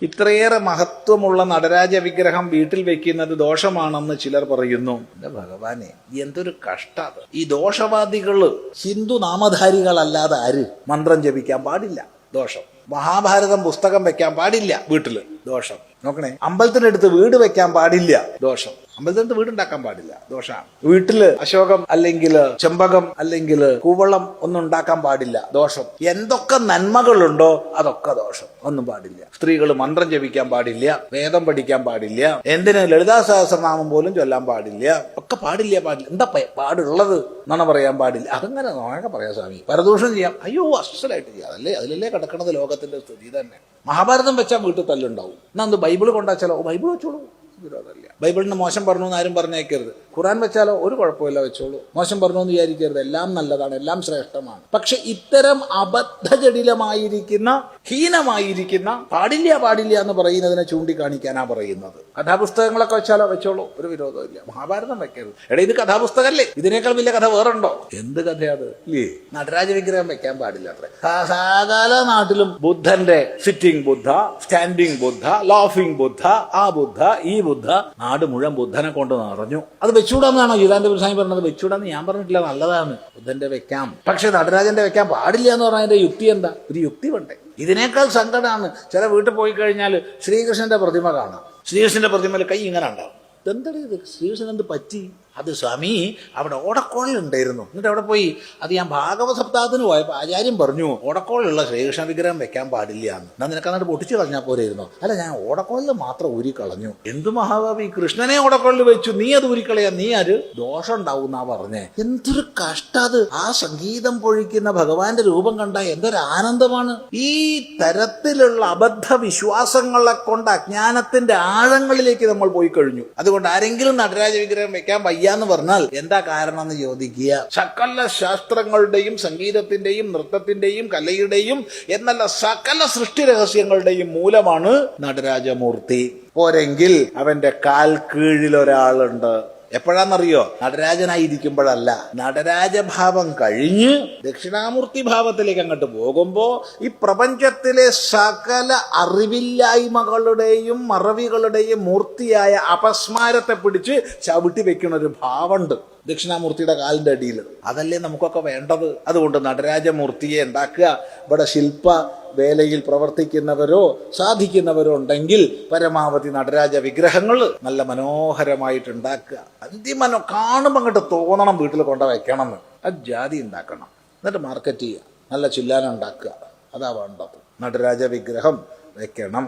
ഇത്രയേറെ മഹത്വമുള്ള നടരാജ വിഗ്രഹം വീട്ടിൽ വെക്കുന്നത് ദോഷമാണെന്ന് ചിലർ പറയുന്നു. എന്റെ ഭഗവാനെ, എന്തൊരു കഷ്ടം! ഈ ദോഷവാദികള് ഹിന്ദു നാമധാരികളല്ലാതെ ആര് മന്ത്രം ജപിക്കാൻ പാടില്ല, ദോഷം. മഹാഭാരതം പുസ്തകം വെക്കാൻ പാടില്ല വീട്ടില്, ദോഷം. നോക്കണേ, അമ്പലത്തിനടുത്ത് വീട് വെക്കാൻ പാടില്ല, ദോഷം. അമ്പലത്തിനടുത്ത് വീടുണ്ടാക്കാൻ പാടില്ല, ദോഷമാണ്. വീട്ടില് അശോകം അല്ലെങ്കിൽ ചെമ്പകം അല്ലെങ്കിൽ കൂവളം ഒന്നും ഉണ്ടാക്കാൻ പാടില്ല, ദോഷം. എന്തൊക്കെ നന്മകളുണ്ടോ അതൊക്കെ ദോഷം, ഒന്നും പാടില്ല. സ്ത്രീകൾ മന്ത്രം ജപിക്കാൻ പാടില്ല, വേദം പഠിക്കാൻ പാടില്ല, എന്തിന് ലളിതാ സഹസ്രനാമം പോലും ചൊല്ലാൻ പാടില്ല, ഒക്കെ പാടില്ല. എന്താ പാടുള്ളത്? എന്നാണ് പറയാൻ പാടില്ല. അതങ്ങനെ നോക്കെ പറയാം സ്വാമി. പരദൂഷണം ചെയ്യാം, അയ്യോ അസലായിട്ട് ചെയ്യാം. അതല്ലേ അതിലല്ലേ കിടക്കണത് ലോകത്തിന്റെ സ്ഥിതി തന്നെ. മഹാഭാരതം വെച്ചാൽ വീട്ടിൽ തല്ലുണ്ടാവും. എന്നാ എന്ത് ബൈബിൾ കൊണ്ടാച്ചാലോ? ബൈബിൾ വെച്ചോളൂ, വിരോധമില്ല. ബൈബിളിന് മോശം പറഞ്ഞു എന്ന് ആരും പറഞ്ഞേക്കരുത്. ഖുറാൻ വെച്ചാലോ ഒരു കുഴപ്പമില്ല, വെച്ചോളൂ. മോശം പറഞ്ഞു എന്ന് വിചാരിക്കരുത്, എല്ലാം നല്ലതാണ്, എല്ലാം ശ്രേഷ്ഠമാണ്. പക്ഷെ ഇത്തരം അബദ്ധജടിലമായിരിക്കുന്ന ഹീനമായിരിക്കുന്ന പാടില്ല എന്ന് പറയുന്നതിനെ ചൂണ്ടിക്കാണിക്കാനാ പറയുന്നത്. കഥാപുസ്തകങ്ങളൊക്കെ വെച്ചാലോ വെച്ചോളൂ, ഒരു വിരോധമില്ല. മഹാഭാരതം വെക്കരുത്. എടാ, ഇത് കഥാപുസ്തകല്ലേ, ഇതിനേക്കാൾ വലിയ കഥ വേറുണ്ടോ? എന്ത് കഥയത്? ഇല്ലേ? നടരാജ വിഗ്രഹം വെക്കാൻ പാടില്ല അത്ര. സകല നാട്ടിലും ബുദ്ധന്റെ സിറ്റിംഗ് ബുദ്ധ, സ്റ്റാൻഡിംഗ് ബുദ്ധ, ലാഫിംഗ് ബുദ്ധ, ആ ബുദ്ധ, ഈ ബുദ്ധ, നാട് മുഴുവൻ ബുദ്ധനെ കൊണ്ട് നിറഞ്ഞു. അത് വെച്ചൂടാന്നാണോ യുഗാന്റെ പുരുഷായി പറഞ്ഞത്? വെച്ചൂടാന്ന് ഞാൻ പറഞ്ഞിട്ടില്ല, നല്ലതാണ്. ബുദ്ധന്റെ വെക്കാം, പക്ഷെ നടരാജന്റെ വെക്കാൻ പാടില്ല എന്ന് പറഞ്ഞതിന്റെ യുക്തി എന്താ? ഒരു യുക്തി വേണ്ടേ? ഇതിനേക്കാൾ സങ്കടമാണ് ചില വീട്ടിൽ പോയി കഴിഞ്ഞാൽ ശ്രീകൃഷ്ണന്റെ പ്രതിമ കാണാം. ശ്രീകൃഷ്ണന്റെ പ്രതിമയിൽ കൈ ഇങ്ങനെ ഉണ്ടാവും. എന്താണ് ഇത്? ശ്രീകൃഷ്ണൻ എന്ത് പറ്റി? അത് സ്വാമി അവിടെ ഓടക്കോളിലുണ്ടായിരുന്നു. എന്നിട്ട് അവിടെ പോയി അത് ഞാൻ ഭാഗവത സപ്താഹത്തിന് പോയപ്പോൾ ആചാര്യം പറഞ്ഞു ഓടക്കോളിലുള്ള ശ്രീകൃഷ്ണ വിഗ്രഹം വെക്കാൻ പാടില്ല എന്ന്. എന്നാൽ നിനക്ക് എന്നിട്ട് പൊട്ടിച്ചു കളഞ്ഞാൽ പോരായിരുന്നു. അല്ല, ഞാൻ ഓടക്കോളിൽ മാത്രം ഊരിക്കളഞ്ഞു. എന്ത് മഹാഭാവി, കൃഷ്ണനെ ഓടക്കോളിൽ വെച്ചു, നീ അത് ഊരിക്കളയാ, നീ ആര്? ദോഷം ഉണ്ടാവും എന്നാ പറഞ്ഞേ. എന്തൊരു കഷ്ടത്! ആ സംഗീതം പൊഴിക്കുന്ന ഭഗവാന്റെ രൂപം കണ്ട എന്തൊരു ആനന്ദമാണ്. ഈ തരത്തിലുള്ള അബദ്ധ വിശ്വാസങ്ങളെ കൊണ്ട് അജ്ഞാനത്തിന്റെ ആഴങ്ങളിലേക്ക് നമ്മൾ പോയി കഴിഞ്ഞു. അതുകൊണ്ട് ആരെങ്കിലും നടരാജ വിഗ്രഹം വെക്കാൻ എന്ന് പറഞ്ഞാൽ എന്താ കാരണം എന്ന് ചോദിക്കുക. സകല ശാസ്ത്രങ്ങളുടെയും സംഗീതത്തിന്റെയും നൃത്തത്തിന്റെയും കലയുടെയും എന്നല്ല സകല സൃഷ്ടി രഹസ്യങ്ങളുടെയും മൂലമാണ് നടരാജമൂർത്തി. പോരെങ്കിൽ അവന്റെ കാൽ കീഴിൽ ഒരാളുണ്ട്. എപ്പോഴാന്നറിയോ? നടരാജനായിരിക്കുമ്പോഴല്ല, നടരാജഭാവം കഴിഞ്ഞ് ദക്ഷിണാമൂർത്തി ഭാവത്തിലേക്ക് അങ്ങോട്ട് പോകുമ്പോ ഈ പ്രപഞ്ചത്തിലെ സകല അറിവില്ലായ്മകളുടെയും മറവികളുടെയും മൂർത്തിയായ അപസ്മാരത്തെ പിടിച്ച് ചവിട്ടി വെക്കുന്ന ഒരു ഭാവമുണ്ട് ദക്ഷിണാമൂർത്തിയുടെ കാലിന്റെ അടിയിൽ. അതല്ലേ നമുക്കൊക്കെ വേണ്ടത്. അതുകൊണ്ട് നടരാജമൂർത്തിയെ ഉണ്ടാക്കുക. ഇവിടെ ശില്പ വേലയിൽ പ്രവർത്തിക്കുന്നവരോ സാധിക്കുന്നവരോ ഉണ്ടെങ്കിൽ പരമാവധി നടരാജ വിഗ്രഹങ്ങൾ നല്ല മനോഹരമായിട്ട് ഉണ്ടാക്കുക. കാണുമ്പോൾ അങ്ങോട്ട് തോന്നണം വീട്ടിൽ കൊണ്ട വെക്കണം എന്ന്. അത് ജാതി ഉണ്ടാക്കണം, എന്നിട്ട് മാർക്കറ്റ് ചെയ്യുക, നല്ല ചില്ലാന ഉണ്ടാക്കുക. അതാ വേണ്ടത്. നടരാജ വിഗ്രഹം വെക്കണം.